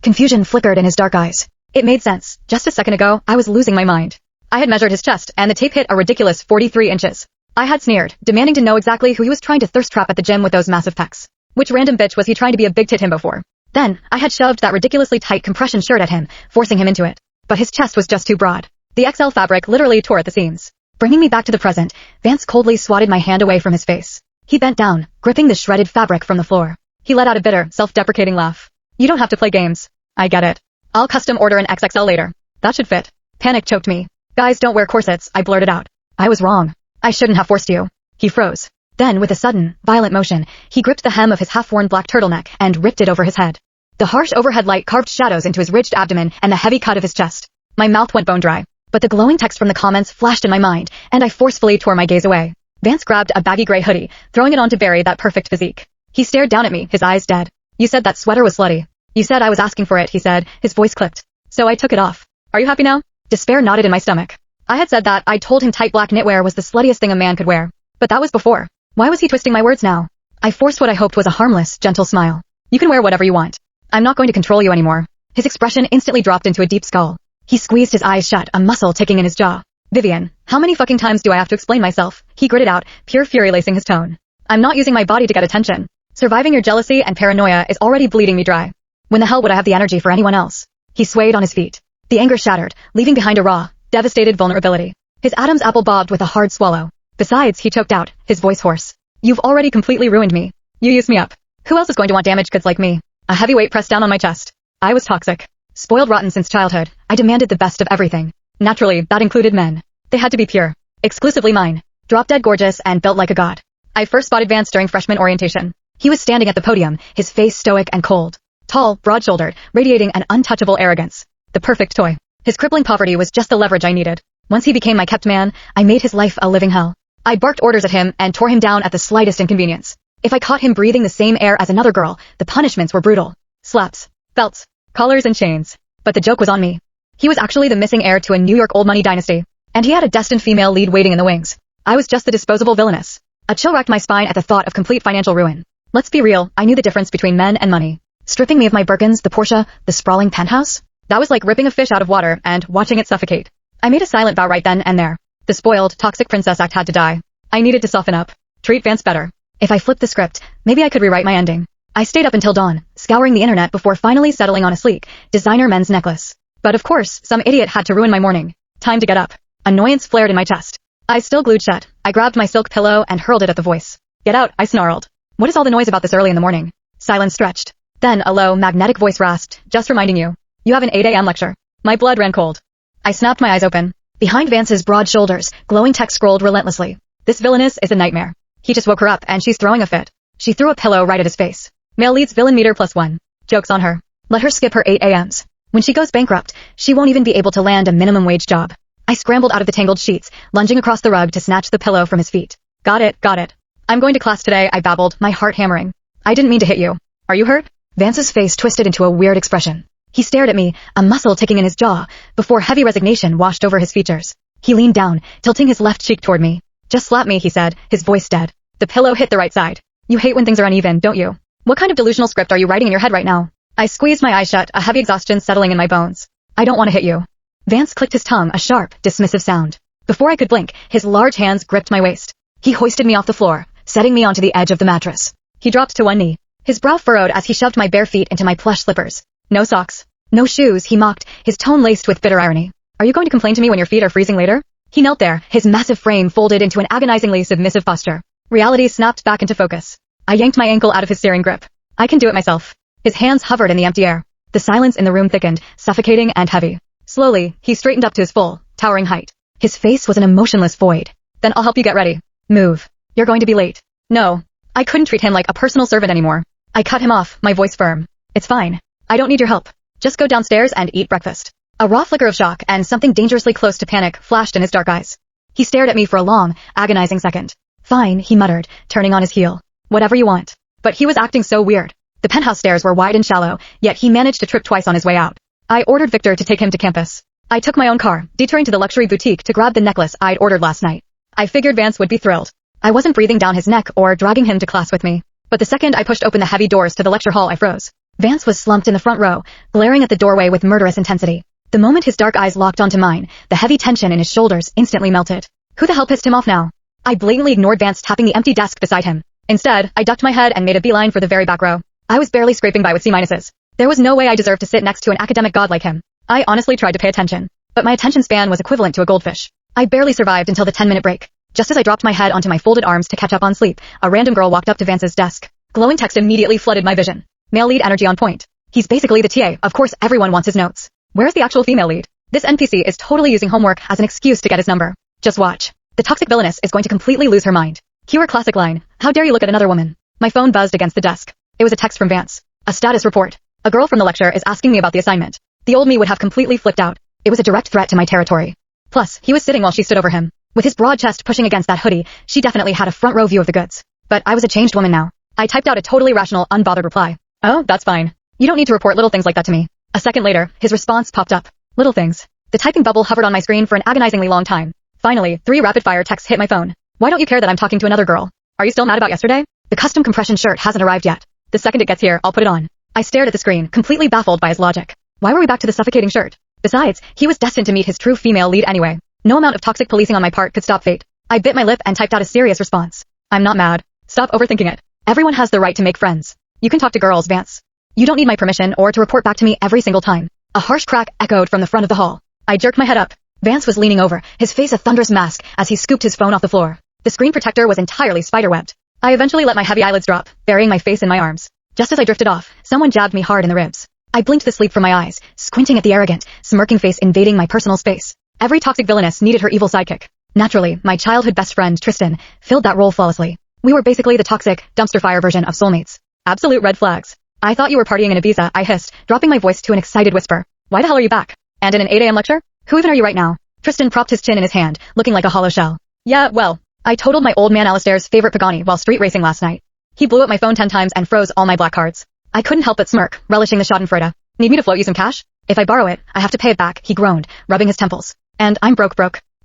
Confusion flickered in his dark eyes. It made sense. Just a second ago, I was losing my mind. I had measured his chest, and the tape hit a ridiculous 43 inches. I had sneered, demanding to know exactly who he was trying to thirst trap at the gym with those massive pecs. Which random bitch was he trying to be a big tit himbo for? Then, I had shoved that ridiculously tight compression shirt at him, forcing him into it. But his chest was just too broad. The XL fabric literally tore at the seams. Bringing me back to the present, Vance coldly swatted my hand away from his face. He bent down, gripping the shredded fabric from the floor. He let out a bitter, self-deprecating laugh. You don't have to play games. I get it. I'll custom order an XXL later. That should fit. Panic choked me. Guys don't wear corsets, I blurted out. I was wrong. I shouldn't have forced you. He froze. Then, with a sudden, violent motion, he gripped the hem of his half-worn black turtleneck and ripped it over his head. The harsh overhead light carved shadows into his ridged abdomen and the heavy cut of his chest. My mouth went bone dry. But the glowing text from the comments flashed in my mind, and I forcefully tore my gaze away. Vance grabbed a baggy gray hoodie, throwing it on to bury that perfect physique. He stared down at me, his eyes dead. You said that sweater was slutty. You said I was asking for it, he said, his voice clipped. So I took it off. Are you happy now? Despair knotted in my stomach. I had said that I'd told him tight black knitwear was the sluttiest thing a man could wear. But that was before. Why was he twisting my words now? I forced what I hoped was a harmless, gentle smile. You can wear whatever you want. I'm not going to control you anymore. His expression instantly dropped into a deep scowl. He squeezed his eyes shut, a muscle ticking in his jaw. Vivian, how many fucking times do I have to explain myself? He gritted out, pure fury lacing his tone. I'm not using my body to get attention. Surviving your jealousy and paranoia is already bleeding me dry. When the hell would I have the energy for anyone else? He swayed on his feet. The anger shattered, leaving behind a raw, devastated vulnerability. His Adam's apple bobbed with a hard swallow. Besides, he choked out, his voice hoarse. You've already completely ruined me. You used me up. Who else is going to want damaged goods like me? A heavyweight pressed down on my chest. I was toxic. Spoiled rotten since childhood, I demanded the best of everything. Naturally, that included men. They had to be pure. Exclusively mine. Drop-dead gorgeous and built like a god. I first spotted Vance during freshman orientation. He was standing at the podium, his face stoic and cold. Tall, broad-shouldered, radiating an untouchable arrogance. The perfect toy. His crippling poverty was just the leverage I needed. Once he became my kept man, I made his life a living hell. I barked orders at him and tore him down at the slightest inconvenience. If I caught him breathing the same air as another girl, the punishments were brutal. Slaps, belts, collars and chains. But the joke was on me. He was actually the missing heir to a New York old money dynasty. And he had a destined female lead waiting in the wings. I was just the disposable villainess. A chill racked my spine at the thought of complete financial ruin. Let's be real, I knew the difference between men and money. Stripping me of my Birkins, the Porsche, the sprawling penthouse? That was like ripping a fish out of water and watching it suffocate. I made a silent vow right then and there. The spoiled, toxic princess act had to die. I needed to soften up. Treat Vance better. If I flipped the script, maybe I could rewrite my ending. I stayed up until dawn, scouring the internet before finally settling on a sleek, designer men's necklace. But of course, some idiot had to ruin my morning. Time to get up. Annoyance flared in my chest. Eyes still glued shut, I grabbed my silk pillow and hurled it at the voice. Get out, I snarled. What is all the noise about this early in the morning? Silence stretched. Then a low, magnetic voice rasped, just reminding you. You have an 8 a.m. lecture. My blood ran cold. I snapped my eyes open. Behind Vance's broad shoulders, glowing text scrolled relentlessly. This Villainess is a nightmare. He just woke her up and she's throwing a fit. She threw a pillow right at his face. Male leads villain meter +1. Joke's on her. Let her skip her 8 a.m.s. When she goes bankrupt, she won't even be able to land a minimum wage job. I scrambled out of the tangled sheets, lunging across the rug to snatch the pillow from his feet. Got it, got it. I'm going to class today, I babbled, my heart hammering. I didn't mean to hit you. Are you hurt? Vance's face twisted into a weird expression. He stared at me, a muscle ticking in his jaw, before heavy resignation washed over his features. He leaned down, tilting his left cheek toward me. Just slap me, he said, his voice dead. The pillow hit the right side. You hate when things are uneven, don't you? What kind of delusional script are you writing in your head right now? I squeezed my eyes shut, a heavy exhaustion settling in my bones. I don't want to hit you. Vance clicked his tongue, a sharp, dismissive sound. Before I could blink, his large hands gripped my waist. He hoisted me off the floor, setting me onto the edge of the mattress. He dropped to one knee. His brow furrowed as he shoved my bare feet into my plush slippers. No socks. No shoes, he mocked, his tone laced with bitter irony. Are you going to complain to me when your feet are freezing later? He knelt there, his massive frame folded into an agonizingly submissive posture. Reality snapped back into focus. I yanked my ankle out of his searing grip. I can do it myself. His hands hovered in the empty air. The silence in the room thickened, suffocating and heavy. Slowly, he straightened up to his full, towering height. His face was an emotionless void. Then I'll help you get ready. Move. You're going to be late. No. I couldn't treat him like a personal servant anymore. I cut him off, my voice firm. It's fine. I don't need your help. Just go downstairs and eat breakfast. A raw flicker of shock and something dangerously close to panic flashed in his dark eyes. He stared at me for a long, agonizing second. Fine, he muttered, turning on his heel. Whatever you want. But he was acting so weird. The penthouse stairs were wide and shallow, yet he managed to trip twice on his way out. I ordered Victor to take him to campus. I took my own car, detouring to the luxury boutique to grab the necklace I'd ordered last night. I figured Vance would be thrilled. I wasn't breathing down his neck or dragging him to class with me. But the second I pushed open the heavy doors to the lecture hall, I froze. Vance was slumped in the front row, glaring at the doorway with murderous intensity. The moment his dark eyes locked onto mine, the heavy tension in his shoulders instantly melted. Who the hell pissed him off now? I blatantly ignored Vance tapping the empty desk beside him. Instead, I ducked my head and made a beeline for the very back row. I was barely scraping by with C-minuses. There was no way I deserved to sit next to an academic god like him. I honestly tried to pay attention, but my attention span was equivalent to a goldfish. I barely survived until the 10-minute break. Just as I dropped my head onto my folded arms to catch up on sleep, a random girl walked up to Vance's desk. Glowing text immediately flooded my vision. Male lead energy on point. He's basically the TA, of course everyone wants his notes. Where's the actual female lead? This NPC is totally using homework as an excuse to get his number. Just watch. The toxic villainess is going to completely lose her mind. Cue her classic line, how dare you look at another woman. My phone buzzed against the desk. It was a text from Vance. A status report. A girl from the lecture is asking me about the assignment. The old me would have completely flipped out. It was a direct threat to my territory. Plus, he was sitting while she stood over him. With his broad chest pushing against that hoodie, she definitely had a front row view of the goods. But I was a changed woman now. I typed out a totally rational, unbothered reply. Oh, that's fine. You don't need to report little things like that to me. A second later, his response popped up. Little things. The typing bubble hovered on my screen for an agonizingly long time. Finally, 3 rapid-fire texts hit my phone. Why don't you care that I'm talking to another girl? Are you still mad about yesterday? The custom compression shirt hasn't arrived yet. The second it gets here, I'll put it on. I stared at the screen, completely baffled by his logic. Why were we back to the suffocating shirt? Besides, he was destined to meet his true female lead anyway. No amount of toxic policing on my part could stop fate. I bit my lip and typed out a serious response. I'm not mad. Stop overthinking it. Everyone has the right to make friends. You can talk to girls, Vance. You don't need my permission or to report back to me every single time. A harsh crack echoed from the front of the hall. I jerked my head up. Vance was leaning over, his face a thunderous mask as he scooped his phone off the floor. The screen protector was entirely spiderwebbed. I eventually let my heavy eyelids drop, burying my face in my arms. Just as I drifted off, someone jabbed me hard in the ribs. I blinked the sleep from my eyes, squinting at the arrogant, smirking face invading my personal space. Every toxic villainess needed her evil sidekick. Naturally, my childhood best friend, Tristan, filled that role flawlessly. We were basically the toxic, dumpster fire version of soulmates. Absolute red flags. I thought you were partying in Ibiza, I hissed, dropping my voice to an excited whisper. Why the hell are you back? And in an 8 a.m. lecture? Who even are you right now? Tristan propped his chin in his hand, looking like a hollow shell. Yeah, well, I totaled my old man Alistair's favorite Pagani while street racing last night. He blew up my phone 10 times and froze all my black cards. I couldn't help but smirk, relishing the schadenfreude. Need me to float you some cash? If I borrow it, I have to pay it back, he groaned, rubbing his temples. And I'm broke.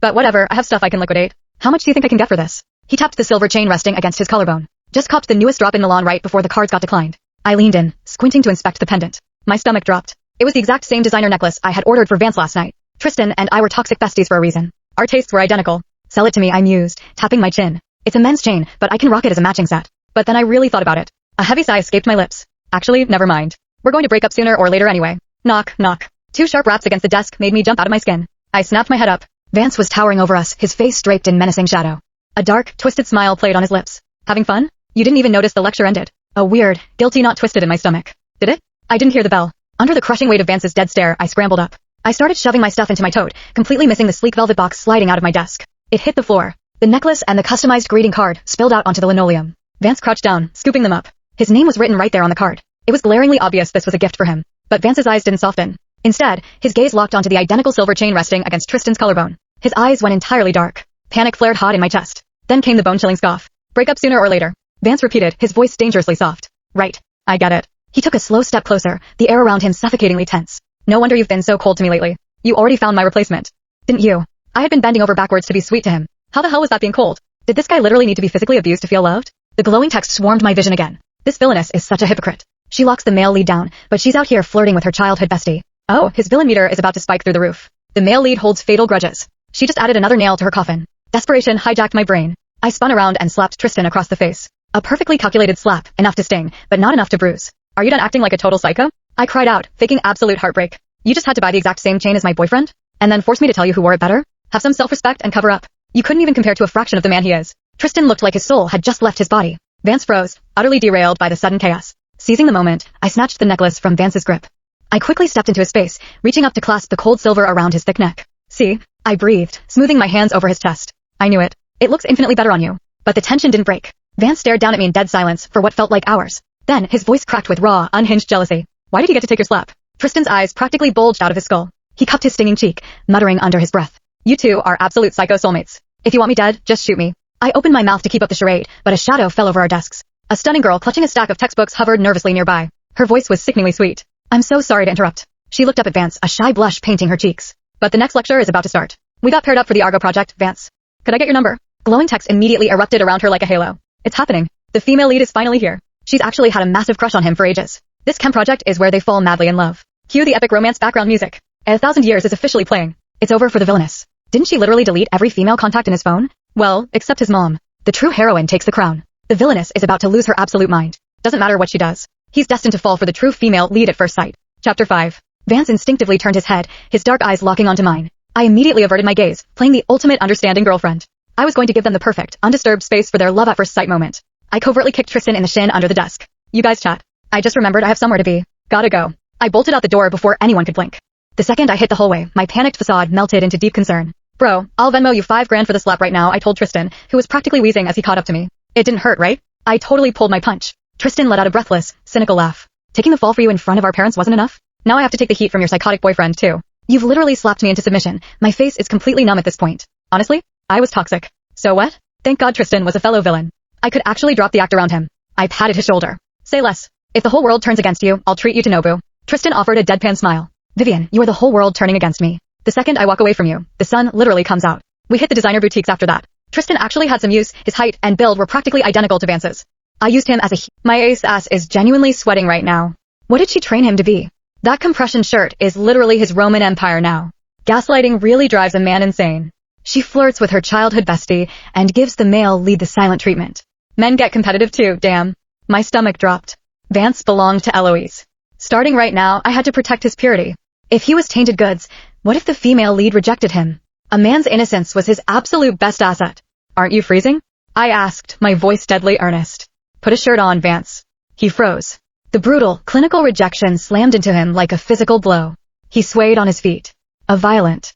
But whatever, I have stuff I can liquidate. How much do you think I can get for this? He tapped the silver chain resting against his collarbone. Just copped the newest drop in Milan right before the cards got declined. I leaned in, squinting to inspect the pendant. My stomach dropped. It was the exact same designer necklace I had ordered for Vance last night. Tristan and I were toxic besties for a reason. Our tastes were identical. Sell it to me, I mused, tapping my chin. It's a men's chain, but I can rock it as a matching set. But then I really thought about it. A heavy sigh escaped my lips. Actually, never mind. We're going to break up sooner or later anyway. Knock, knock. 2 sharp raps against the desk made me jump out of my skin. I snapped my head up. Vance was towering over us, his face draped in menacing shadow. A dark, twisted smile played on his lips. Having fun? You didn't even notice the lecture ended. A weird, guilty knot twisted in my stomach. Did it? I didn't hear the bell. Under the crushing weight of Vance's dead stare, I scrambled up. I started shoving my stuff into my tote, completely missing the sleek velvet box sliding out of my desk. It hit the floor. The necklace and the customized greeting card spilled out onto the linoleum. Vance crouched down, scooping them up. His name was written right there on the card. It was glaringly obvious this was a gift for him. But Vance's eyes didn't soften. Instead, his gaze locked onto the identical silver chain resting against Tristan's collarbone. His eyes went entirely dark. Panic flared hot in my chest. Then came the bone-chilling scoff. Break up sooner or later. Vance repeated, his voice dangerously soft. Right. I get it. He took a slow step closer, the air around him suffocatingly tense. No wonder you've been so cold to me lately. You already found my replacement. Didn't you? I had been bending over backwards to be sweet to him. How the hell was that being cold? Did this guy literally need to be physically abused to feel loved? The glowing text swarmed my vision again. This villainess is such a hypocrite. She locks the male lead down, but she's out here flirting with her childhood bestie. Oh, his villain meter is about to spike through the roof. The male lead holds fatal grudges. She just added another nail to her coffin. Desperation hijacked my brain. I spun around and slapped Tristan across the face. A perfectly calculated slap, enough to sting, but not enough to bruise. Are you done acting like a total psycho? I cried out, faking absolute heartbreak. You just had to buy the exact same chain as my boyfriend? And then force me to tell you who wore it better? Have some self-respect and cover up. You couldn't even compare to a fraction of the man he is. Tristan looked like his soul had just left his body. Vance froze, utterly derailed by the sudden chaos. Seizing the moment, I snatched the necklace from Vance's grip. I quickly stepped into his space, reaching up to clasp the cold silver around his thick neck. See? I breathed, smoothing my hands over his chest. I knew it. It looks infinitely better on you. But the tension didn't break. Vance stared down at me in dead silence for what felt like hours. Then, his voice cracked with raw, unhinged jealousy. Why did he get to take your slap? Tristan's eyes practically bulged out of his skull. He cupped his stinging cheek, muttering under his breath. You two are absolute psycho soulmates. If you want me dead, just shoot me. I opened my mouth to keep up the charade, but a shadow fell over our desks. A stunning girl clutching a stack of textbooks hovered nervously nearby. Her voice was sickeningly sweet. I'm so sorry to interrupt. She looked up at Vance, a shy blush painting her cheeks. But the next lecture is about to start. We got paired up for the Argo project, Vance. Could I get your number? Glowing text immediately erupted around her like a halo. It's happening. The female lead is finally here. She's actually had a massive crush on him for ages. This chem project is where they fall madly in love. Cue the epic romance background music. 1,000 Years is officially playing. It's over for the Villainess. Didn't she literally delete every female contact in his phone? Well, except his mom. The true heroine takes the crown. The Villainess is about to lose her absolute mind. Doesn't matter what she does. He's destined to fall for the true female lead at first sight. Chapter 5. Vance instinctively turned his head, his dark eyes locking onto mine. I immediately averted my gaze, playing the ultimate understanding girlfriend. I was going to give them the perfect, undisturbed space for their love at first sight moment. I covertly kicked Tristan in the shin under the desk. You guys chat. I just remembered I have somewhere to be. Gotta go. I bolted out the door before anyone could blink. The second I hit the hallway, my panicked facade melted into deep concern. Bro, I'll Venmo you $5,000 for the slap right now, I told Tristan, who was practically wheezing as he caught up to me. It didn't hurt, right? I totally pulled my punch. Tristan let out a breathless, cynical laugh. Taking the fall for you in front of our parents wasn't enough? Now I have to take the heat from your psychotic boyfriend, too. You've literally slapped me into submission. My face is completely numb at this point. Honestly, I was toxic. So what? Thank God Tristan was a fellow villain. I could actually drop the act around him. I patted his shoulder. Say less. If the whole world turns against you, I'll treat you to Nobu. Tristan offered a deadpan smile. Vivian, you are the whole world turning against me. The second I walk away from you, the sun literally comes out. We hit the designer boutiques after that. Tristan actually had some use, his height and build were practically identical to Vance's. I used him as My ace ass is genuinely sweating right now. What did she train him to be? That compression shirt is literally his Roman Empire now. Gaslighting really drives a man insane. She flirts with her childhood bestie and gives the male lead the silent treatment. Men get competitive too, damn. My stomach dropped. Vance belonged to Eloise. Starting right now, I had to protect his purity. If he was tainted goods, what if the female lead rejected him? A man's innocence was his absolute best asset. Aren't you freezing? I asked, my voice deadly earnest. Put a shirt on, Vance. He froze. The brutal, clinical rejection slammed into him like a physical blow. He swayed on his feet. A violent,